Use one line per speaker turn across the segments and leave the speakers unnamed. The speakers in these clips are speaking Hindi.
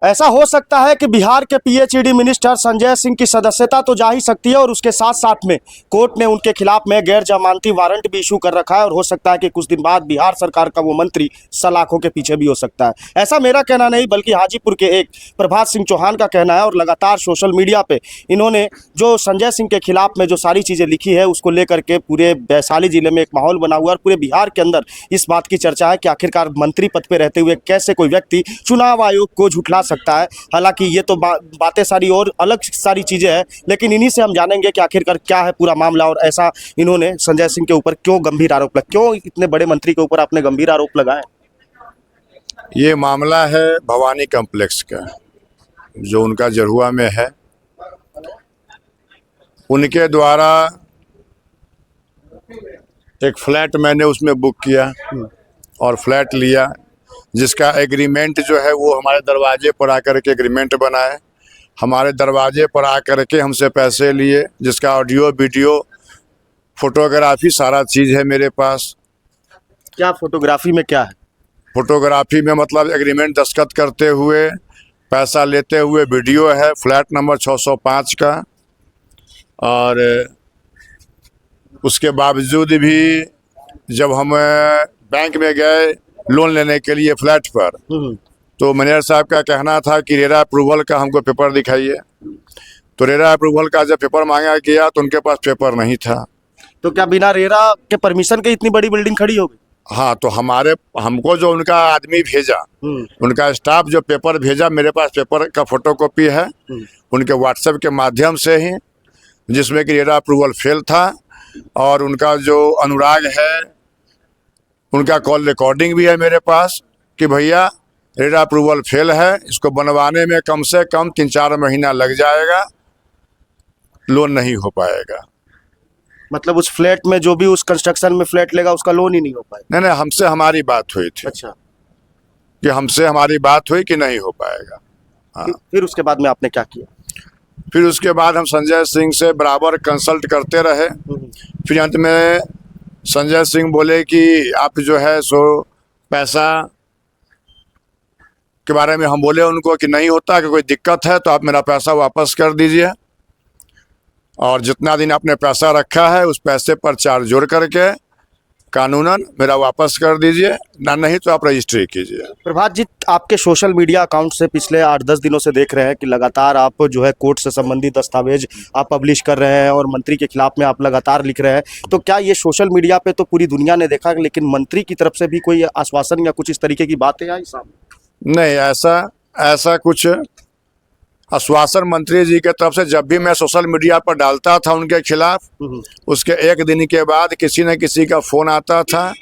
ऐसा हो सकता है कि बिहार के पीएचईडी मिनिस्टर संजय सिंह की सदस्यता तो जा ही सकती है और उसके साथ साथ में कोर्ट ने उनके खिलाफ में गैर जमानती वारंट भी इशू कर रखा है और हो सकता है कि कुछ दिन बाद बिहार सरकार का वो मंत्री सलाखों के पीछे भी हो सकता है। ऐसा मेरा कहना नहीं बल्कि हाजीपुर के एक प्रभात सिंह चौहान का कहना है और लगातार सोशल मीडिया पे इन्होंने जो संजय सिंह के खिलाफ में जो सारी चीज़ें लिखी है उसको लेकर के पूरे वैशाली जिले में एक माहौल बना हुआ है और पूरे बिहार के अंदर इस बात की चर्चा है कि आखिरकार मंत्री पद पर रहते हुए कैसे कोई व्यक्ति चुनाव आयोग को झुठला सकता है। हालांकि ये तो बातें सारी और अलग सारी चीजें हैं, लेकिन इन्हीं से हम जानेंगे कि आखिरकार क्या है पूरा मामला और ऐसा इन्होंने संजय सिंह के ऊपर क्यों गंभीर आरोप लगाए, क्यों इतने बड़े मंत्री के ऊपर आपने गंभीर आरोप लगाए।
ये मामला है भवानी कॉम्प्लेक्स का, जो उनका जरुआ में है। उनके द्वारा एक फ्लैट मैंने उसमें बुक किया और फ्लैट लिया, जिसका एग्रीमेंट जो है वो हमारे दरवाजे पर आकर के एग्रीमेंट बनाए, हमारे दरवाजे पर आकर के हमसे पैसे लिए, जिसका ऑडियो वीडियो फोटोग्राफी सारा चीज़ है मेरे पास।
क्या फोटोग्राफी में क्या है?
फोटोग्राफी में मतलब एग्रीमेंट दस्तखत करते हुए पैसा लेते हुए वीडियो है, फ्लैट नंबर 605 का। और उसके बावजूद भी जब हम बैंक में गए लोन लेने के लिए फ्लैट पर, तो मैनेजर साहब का कहना था कि रेरा अप्रूवल का हमको पेपर दिखाइए। तो रेरा अप्रूवल का जब पेपर मांगा गया तो उनके पास पेपर नहीं था।
तो क्या बिना रेरा के परमिशन के इतनी बड़ी बिल्डिंग खड़ी हो गई?
हाँ, तो हमको जो उनका आदमी भेजा, उनका स्टाफ जो पेपर भेजा, मेरे पास पेपर का फोटोकॉपी है उनके व्हाट्सएप के माध्यम से ही, जिसमें कि रेरा अप्रूवल फेल था। और उनका जो अनुराग है उनका कॉल रिकॉर्डिंग भी है मेरे पास कि भैया रेरा अप्रूवल फेल है, इसको बनवाने में कम से कम 3-4 महीना लग जाएगा, लोन नहीं हो पाएगा।
मतलब उस फ्लैट में जो भी उस कंस्ट्रक्शन में फ्लैट लेगा उसका लोन ही नहीं हो पाएगा?
नहीं, हमसे हमारी बात हुई थी।
अच्छा,
कि हमसे हमारी बात हुई कि नहीं हो पाएगा। हाँ।
फिर उसके बाद में आपने क्या किया?
फिर उसके बाद हम संजय सिंह से बराबर कंसल्ट करते रहे। फिर अंत में संजय सिंह बोले कि आप जो है सो पैसा के बारे में हम बोले उनको कि नहीं होता, कि कोई दिक्कत है तो आप मेरा पैसा वापस कर दीजिए और जितना दिन आपने पैसा रखा है उस पैसे पर चार्ज जोड़ करके कानूनन मेरा वापस कर दीजिए, ना नहीं तो आप रजिस्ट्री कीजिए।
प्रभात जी, आपके सोशल मीडिया अकाउंट से पिछले 8-10 दिनों से देख रहे हैं कि लगातार आप जो है कोर्ट से संबंधित दस्तावेज आप पब्लिश कर रहे हैं और मंत्री के खिलाफ में आप लगातार लिख रहे हैं। तो क्या ये सोशल मीडिया पे तो पूरी दुनिया ने देखा, लेकिन मंत्री की तरफ से भी कोई आश्वासन या कुछ इस तरीके की बातें आई सामने?
नहीं, ऐसा कुछ आश्वासन मंत्री जी के तरफ से जब भी मैं सोशल मीडिया पर डालता था उनके खिलाफ, उसके एक दिन के बाद किसी न किसी का फ़ोन आता था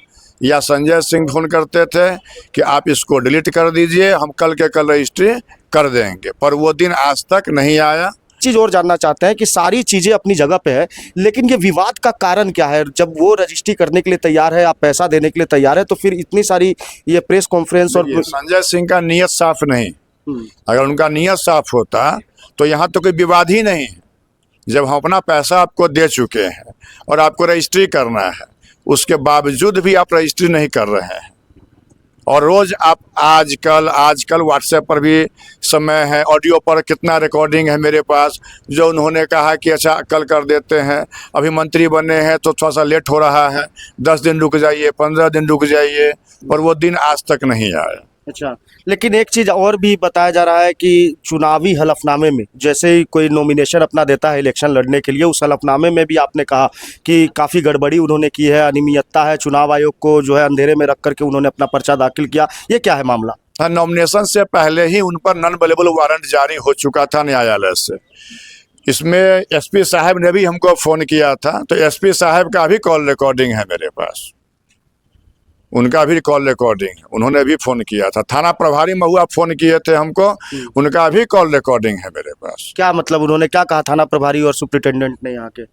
या संजय सिंह फ़ोन करते थे कि आप इसको डिलीट कर दीजिए, हम कल के कल रजिस्ट्री कर देंगे, पर वो दिन आज तक नहीं आया।
चीज़ और जानना चाहते हैं कि सारी चीज़ें अपनी जगह पे है, लेकिन ये विवाद का कारण क्या है? जब वो रजिस्ट्री करने के लिए तैयार है, आप पैसा देने के लिए तैयार है, तो फिर इतनी सारी ये प्रेस कॉन्फ्रेंस और
संजय सिंह का नीयत साफ नहीं। अगर उनका नीयत साफ होता तो यहाँ तो कोई विवाद ही नहीं है। जब हम अपना पैसा आपको दे चुके हैं और आपको रजिस्ट्री करना है, उसके बावजूद भी आप रजिस्ट्री नहीं कर रहे हैं और रोज़ आप आजकल व्हाट्सएप पर भी समय है, ऑडियो पर कितना रिकॉर्डिंग है मेरे पास, जो उन्होंने कहा कि अच्छा कल कर देते हैं, अभी मंत्री बने हैं तो थोड़ा सा लेट हो रहा है, 10 दिन रुक जाइए, 15 दिन रुक जाइए, पर वो दिन आज तक नहीं आया।
अच्छा, लेकिन एक चीज़ और भी बताया जा रहा है कि चुनावी हलफनामे में जैसे ही कोई नॉमिनेशन अपना देता है इलेक्शन लड़ने के लिए, उस हलफनामे में भी आपने कहा कि काफ़ी गड़बड़ी उन्होंने की है, अनियमितता है, चुनाव आयोग को जो है अंधेरे में रख करके उन्होंने अपना पर्चा दाखिल किया। ये क्या है मामला?
हाँ, नॉमिनेशन से पहले ही उन पर नॉन अवेलेबल वारंट जारी हो चुका था न्यायालय से। इसमें एसपी साहब ने भी हमको फ़ोन किया था, तो एसपी साहब का भी कॉल रिकॉर्डिंग है मेरे पास, उनका भी कॉल रिकॉर्डिंग है, उन्होंने भी फ़ोन किया था। थाना प्रभारी महुआ फ़ोन किए थे हमको, उनका भी कॉल रिकॉर्डिंग है मेरे पास।
क्या मतलब उन्होंने क्या कहा थाना प्रभारी और सुप्रिटेंडेंट ने यहाँ के?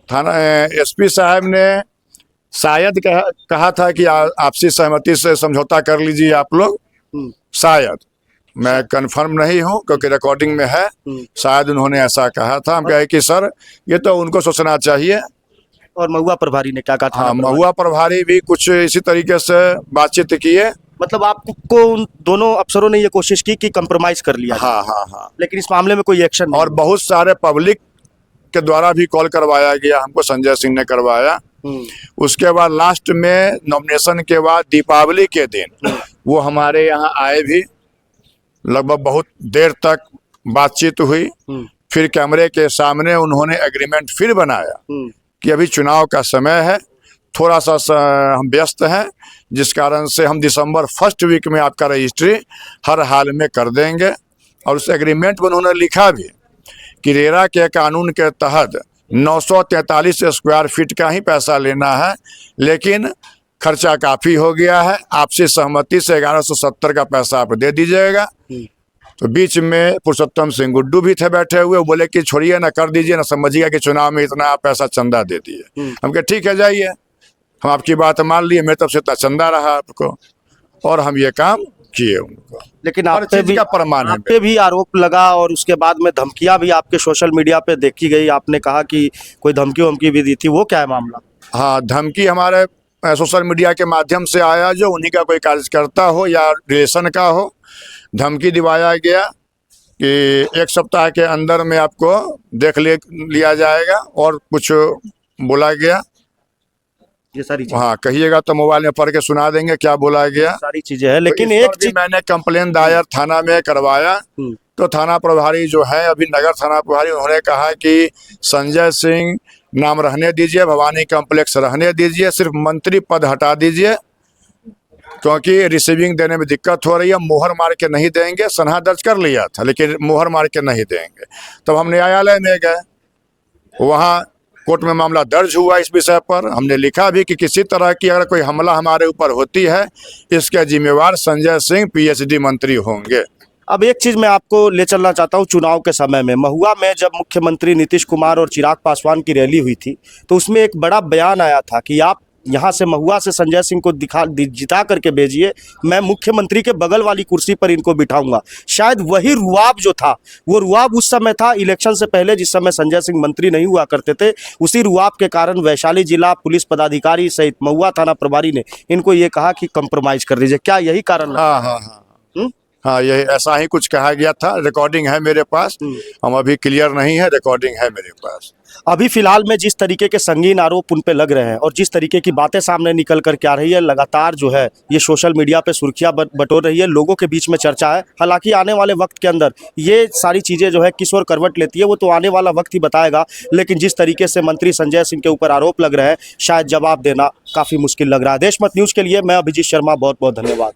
थाना एसपी साहब ने शायद कहा था कि आपसी सहमति से समझौता कर लीजिए आप लोग, शायद, मैं कंफर्म नहीं हूँ क्योंकि रिकॉर्डिंग में है, शायद उन्होंने ऐसा कहा था। हम कहे कि सर ये तो उनको सोचना चाहिए।
और महुआ प्रभारी ने क्या कहा था?
हाँ, महुआ प्रभारी भी कुछ इसी तरीके से बातचीत किए
मतलब आपको उन दोनों अफसरों ने ये कोशिश की कि कंप्रोमाइज कर लिया जाए,
हाँ हाँ हाँ।
लेकिन इस मामले में कोई एक्शन नहीं।
और बहुत सारे पब्लिक के द्वारा भी कॉल करवाया गया, हमको संजय सिंह ने करवाया। उसके बाद लास्ट में नॉमिनेशन के बाद दीपावली के दिन वो हमारे यहाँ आए भी, लगभग बहुत देर तक बातचीत हुई। फिर कैमरे के सामने उन्होंने एग्रीमेंट फिर बनाया कि अभी चुनाव का समय है, थोड़ा सा हम व्यस्त हैं, जिस कारण से हम दिसंबर फर्स्ट वीक में आपका रजिस्ट्री हर हाल में कर देंगे। और उस एग्रीमेंट में उन्होंने लिखा भी कि रेरा के कानून के तहत 943 स्क्वायर फीट का ही पैसा लेना है, लेकिन खर्चा काफ़ी हो गया है, आपसे सहमति से 1170 का पैसा आप दे दीजिएगा। तो बीच में पुरुषोत्तम सिंह गुड्डू भी थे बैठे हुए, बोले कि छोड़िए ना, कर दीजिए ना, समझिएगा कि चुनाव में इतना आप पैसा चंदा दे दिए। हम कहे ठीक है जाइए, हम आपकी बात मान लिए, मेरी तरफ से इतना चंदा रहा आपको, और हम ये काम किए उनको।
लेकिन
हर
आप पे
चीज
भी
का प्रमाण है
आप पे भी आरोप लगा और उसके बाद में धमकियां भी आपके सोशल मीडिया पे देखी गई। आपने कहा कि कोई धमकी वमकी भी दी थी, वो क्या है मामला?
हाँ, धमकी हमारे सोशल मीडिया के माध्यम से आया, जो उन्हीं का कोई कार्यकर्ता हो या रिलेशन का हो। धमकी दिवाया गया कि 1 सप्ताह के अंदर में आपको देख लिया जाएगा, और कुछ बोला गया।
ये सारी चीजें,
हाँ, कहिएगा तो मोबाइल में पढ़ के सुना देंगे क्या बोला गया।
सारी चीजें हैं, लेकिन
तो इस
एक
पर भी
चीज
मैंने कंप्लेन दायर थाना में करवाया। तो थाना प्रभारी जो है अभी, नगर थाना प्रभारी, उन्होंने कहा कि संजय सिंह नाम रहने दीजिए, भवानी कॉम्प्लेक्स रहने दीजिए, सिर्फ मंत्री पद हटा दीजिए, क्योंकि रिसीविंग देने में दिक्कत हो रही है। मोहर मार के नहीं देंगे, सनहा दर्ज कर लिया था, लेकिन मोहर मार के नहीं देंगे। तब हम न्यायालय में गए, वहाँ कोर्ट में मामला दर्ज हुआ इस विषय पर। हमने लिखा भी कि किसी तरह की अगर कोई हमला हमारे ऊपर होती है, इसके जिम्मेवार संजय सिंह पीएचडी मंत्री होंगे।
अब एक चीज मैं आपको ले चलना चाहता हूँ। चुनाव के समय में महुआ में जब मुख्यमंत्री नीतीश कुमार और चिराग पासवान की रैली हुई थी, तो उसमें एक बड़ा बयान आया था कि आप यहाँ से महुआ से संजय सिंह को जिता करके भेजिए, मैं मुख्यमंत्री के बगल वाली कुर्सी पर इनको बिठाऊंगा। शायद वही रुआब जो था, वो रुआब उस समय था इलेक्शन से पहले, जिस समय संजय सिंह मंत्री नहीं हुआ करते थे। उसी रुआब के कारण वैशाली जिला पुलिस पदाधिकारी सहित महुआ थाना प्रभारी ने इनको ये कहा कि कंप्रोमाइज कर दीजिए। क्या यही कारण?
हाँ हाँ हाँ हाँ, यही ऐसा ही कुछ कहा गया था। रिकॉर्डिंग है मेरे पास, हम अभी क्लियर नहीं है, रिकॉर्डिंग है मेरे पास।
अभी फिलहाल में जिस तरीके के संगीन आरोप उन पे लग रहे हैं और जिस तरीके की बातें सामने निकल कर के आ रही है, लगातार जो है ये सोशल मीडिया पे सुर्खियां बटोर रही है, लोगों के बीच में चर्चा है। हालांकि आने वाले वक्त के अंदर ये सारी चीज़ें जो है किस ओर करवट लेती है, वो तो आने वाला वक्त ही बताएगा। लेकिन जिस तरीके से मंत्री संजय सिंह के ऊपर आरोप लग रहे हैं, शायद जवाब देना काफ़ी मुश्किल लग रहा है। देशमत न्यूज़ के लिए मैं अभिजीत शर्मा, बहुत बहुत धन्यवाद।